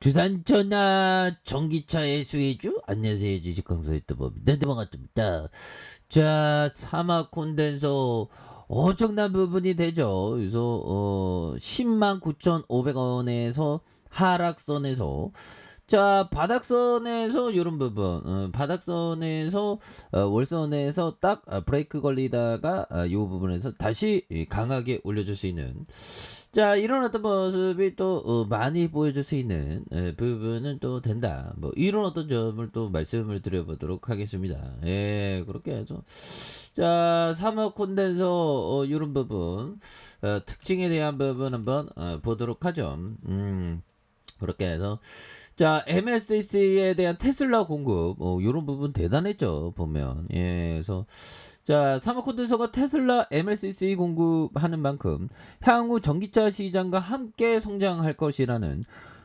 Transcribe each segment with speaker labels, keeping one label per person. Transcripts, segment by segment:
Speaker 1: 주산전화 전기차의 수혜주 안녕하세요 주식강사의 뜨법입니다. 네, 반갑습니다. 자, 사막 콘덴서 엄청난 부분이 되죠. 그래서 109,500원에서 하락선에서 자 바닥선에서 이런 부분 바닥선에서 월선에서 딱 브레이크 걸리다가 이 부분에서 다시 강하게 올려줄 수 있는 자 이런 어떤 모습이 또 많이 보여줄 수 있는 부분은 또 된다. 뭐 이런 어떤 점을 또 말씀을 드려보도록 하겠습니다. 예, 그렇게 해서 자 사막 콘덴서 이런 부분 특징에 대한 부분 한번 보도록 하죠. 그렇게 해서 자 MLCC에 대한 테슬라 공급 요런 부분 대단했죠 보면. 예, 그래서 자 사마코드서가 테슬라 MLCC 공급하는 만큼 향후 전기차 시장과 함께 성장할 것이라는,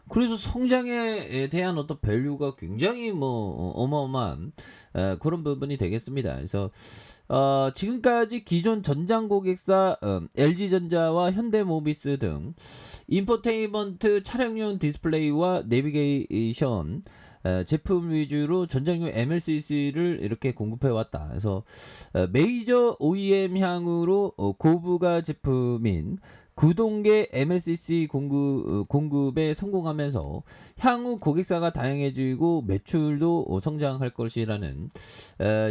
Speaker 1: 그래서 성장에 대한 어떤 밸류가 굉장히 뭐 어마어마한 그런 부분이 되겠습니다. 그래서 지금까지 기존 전장 고객사 LG전자와 현대모비스 등 인포테인먼트 차량용 디스플레이와 내비게이션 제품 위주로 전장용 MLCC를 이렇게 공급해 왔다. 그래서 메이저 OEM 향으로 고부가 제품인 구동계 MLCC 공급에 성공하면서 향후 고객사가 다양해지고 매출도 성장할 것이라는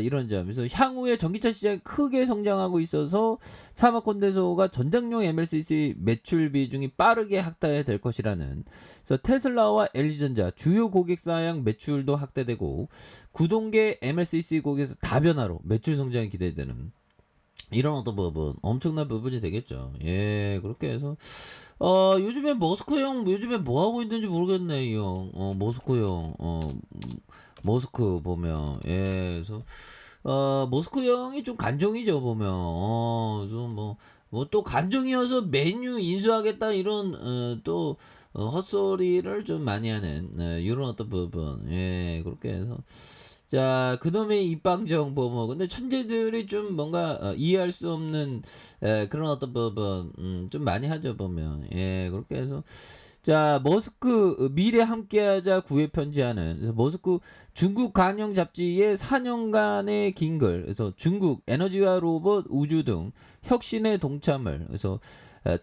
Speaker 1: 이런 점에서 향후에 전기차 시장이 크게 성장하고 있어서 사마콘덴서가 전장용 MLCC 매출 비중이 빠르게 확대될 것이라는, 그래서 테슬라와 LG전자 주요 고객사양 매출도 확대되고 구동계 MLCC 고객사 다변화로 매출 성장이 기대되는 이런 어떤 부분 엄청난 부분이 되겠죠. 예, 그렇게 해서 요즘에 머스크 형 요즘에 뭐 하고 있는지 모르겠네 이 형. 머스크 형 머스크 보면, 예, 그래서 머스크 형이 좀 간종이죠 보면. 뭐 또 간종이어서 메뉴 인수하겠다 이런 또 헛소리를 좀 많이 하는 이런 어떤 부분. 예, 그렇게 해서 자 그놈의 입방 정보 뭐 근데 천재들이 좀 뭔가 이해할 수 없는 그런 어떤 부분 좀 많이 하죠 보면. 예, 그렇게 해서 자 머스크 미래 함께하자 구애 편지하는, 그래서 머스크 중국 간영 잡지의 4년간의 긴 글, 그래서 중국 에너지와 로봇 우주 등 혁신에 동참을, 그래서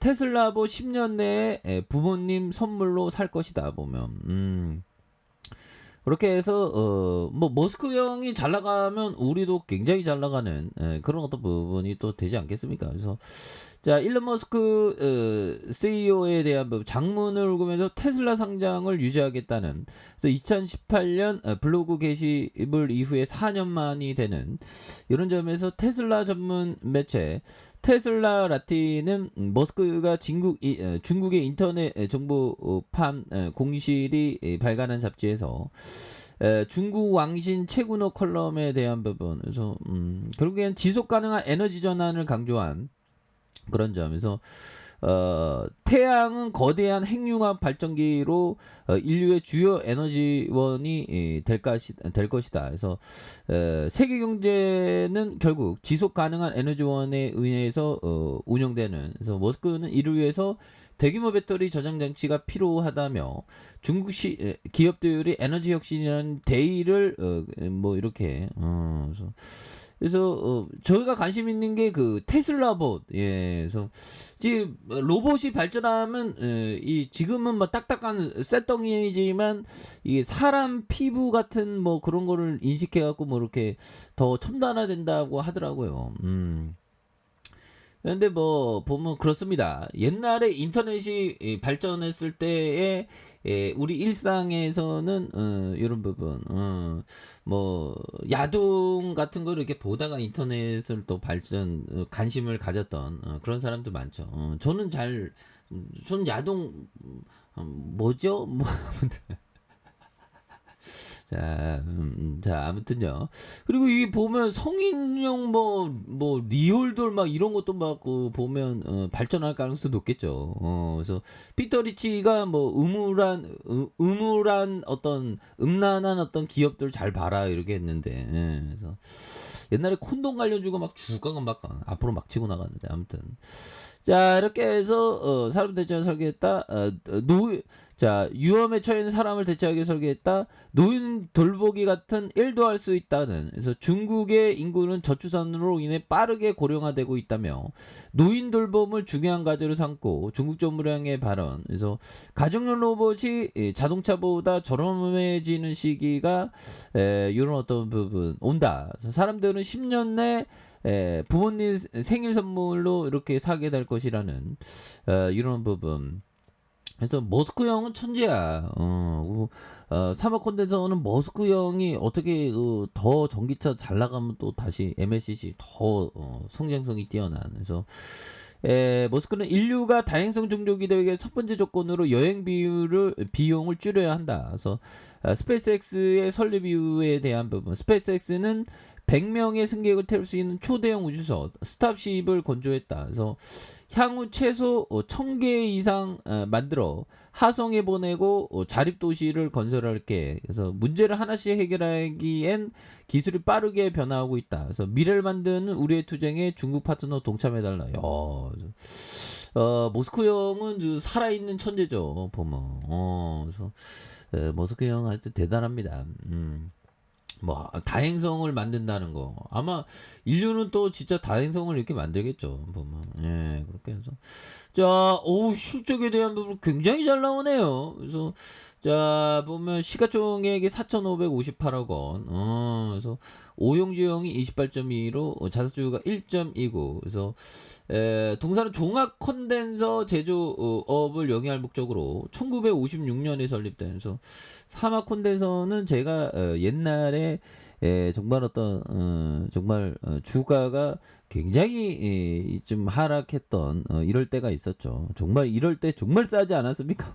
Speaker 1: 테슬라보 10년 내에 부모님 선물로 살 것이다 보면. 그렇게 해서 뭐 머스크 형이 잘 나가면 우리도 굉장히 잘 나가는 그런 어떤 부분이 또 되지 않겠습니까? 그래서 자 일론 머스크 CEO에 대한 장문을 읽으면서 테슬라 상장을 유지하겠다는, 그래서 2018년 블로그 게시물 이후에 4년 만이 되는 이런 점에서 테슬라 전문 매체 테슬라 라틴은 머스크가 중국의 인터넷 정보판 공실이 발간한 잡지에서 중국 왕신 최군호 컬럼에 대한 부분, 그래서 결국엔 지속 가능한 에너지 전환을 강조한 그런 점에서 태양은 거대한 핵융합 발전기로 인류의 주요 에너지원이 될 것이다. 그래서 세계 경제는 결국 지속 가능한 에너지원에 의해서 운영되는, 그래서 머스크는 이를 위해서 대규모 배터리 저장 장치가 필요하다며 중국 기업들이 에너지 혁신이라는 대의를 뭐 이렇게 그래서 저희가 관심 있는 게 그 테슬라봇. 예, 그래서 지금 로봇이 발전하면 이 지금은 뭐 딱딱한 쇳덩이지만 이게 사람 피부 같은 뭐 그런 거를 인식해 갖고 뭐 이렇게 더 첨단화된다고 하더라고요. 근데 뭐 보면 그렇습니다. 옛날에 인터넷이 발전했을 때에 우리 일상에서는 이런 부분 뭐 야동 같은 거를 이렇게 보다가 인터넷을 또 관심을 가졌던 그런 사람도 많죠. 저는 야동 뭐죠? 뭐 자, 아무튼요. 그리고 이 보면 성인용 뭐 리홀돌 막 이런 것도 막 보면 발전할 가능성도 높겠죠. 그래서 피터 리치가 뭐 음울한 어떤 음란한 어떤 기업들 잘 봐라 이렇게 했는데, 예, 그래서 옛날에 콘돔 관련 주고 막 주가가 막 앞으로 막 치고 나갔는데, 아무튼 자, 이렇게 해서 사람 대체하게 설계했다. 자, 위험에 처해 있는 사람을 대체하게 설계했다. 노인 돌보기 같은 일도 할 수 있다는. 그래서 중국의 인구는 저출산으로 인해 빠르게 고령화되고 있다며 노인 돌봄을 중요한 과제로 삼고 중국 정부량의 발언. 그래서 가정용 로봇이 자동차보다 저렴해지는 시기가 이런 어떤 부분 온다. 그래서 사람들은 10년 내 부모님 생일 선물로 이렇게 사게 될 것이라는 이런 부분. 그래서 머스크 형은 천재야. 사막 콘덴서는 머스크 형이 어떻게 더 전기차 잘 나가면 또 다시 MLCC 더 성장성이 뛰어난. 그래서 머스크는 인류가 다행성 종족이 되기 위해 첫 번째 조건으로 여행 비용을 줄여야 한다. 그래서 스페이스X의 설립 이유에 대한 부분. 스페이스X는 100명의 승객을 태울 수 있는 초대형 우주선 스탑쉽을 건조했다. 그래서 향후 최소 1000개 이상 만들어 하성에 보내고 자립도시를 건설할 게. 그래서 문제를 하나씩 해결하기엔 기술이 빠르게 변화하고 있다. 그래서 미래를 만드는 우리의 투쟁에 중국 파트너 동참해달라. 모스크 형은 살아있는 천재죠. 보면. 그래서 모스크 형 하여튼 대단합니다. 뭐 다행성을 만든다는 거 아마 인류는 또 진짜 다행성을 이렇게 만들겠죠 보면. 예, 그렇게 해서 자, 실적에 대한 부분 굉장히 잘 나오네요. 그래서 자, 보면 시가총액이 4,558억 원. 그래서 오용주형이 28.2로 자사주가 1.29. 그래서 동사는 종합 컨덴서 제조업을 영위할 목적으로 1956년에 설립돼서 사막 콘덴서는 제가 옛날에 정말 정말 주가가 굉장히 좀 하락했던 이럴 때가 있었죠. 정말 이럴 때 정말 싸지 않았습니까?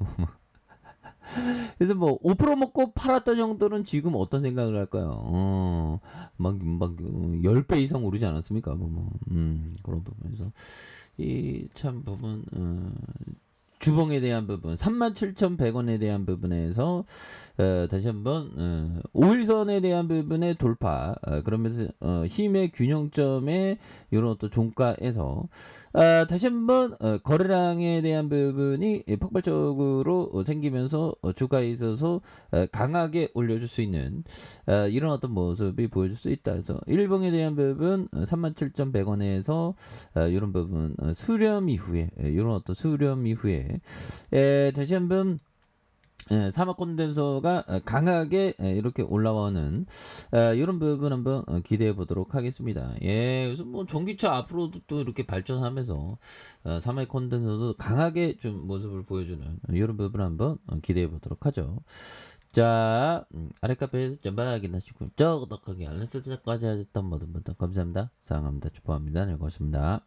Speaker 1: 그래서 뭐 5% 먹고 팔았던 형들은 지금 어떤 생각을 할까요? 막 10배 이상 오르지 않았습니까? 그런 부분에서 이 참 부분 주봉에 대한 부분 37,100원에 대한 부분에서 다시 한번 5일선에 대한 부분의 돌파, 그러면서 힘의 균형점에 이런 어떤 종가에서 다시 한번 거래량에 대한 부분이 폭발적으로 생기면서 주가에 있어서 강하게 올려줄 수 있는 이런 어떤 모습이 보여줄 수 있다. 그래서 일봉에 대한 부분 37,100원에서 이런 부분 수렴 이후에 이런 어떤 수렴 이후에 다시 한번 사막 콘덴서가 강하게 이렇게 올라오는 이런 부분 한번 기대해 보도록 하겠습니다. 예, 그래서 뭐 전기차 앞으로도 또 이렇게 발전하면서 사막 콘덴서도 강하게 좀 모습을 보여주는 이런 부분 한번 기대해 보도록 하죠. 자, 아래 카페에서 전방하긴 하시고, 구독하기 알람 설정까지 하셨던 모든 분들 감사합니다. 사랑합니다. 축복합니다. 네, 고맙습니다.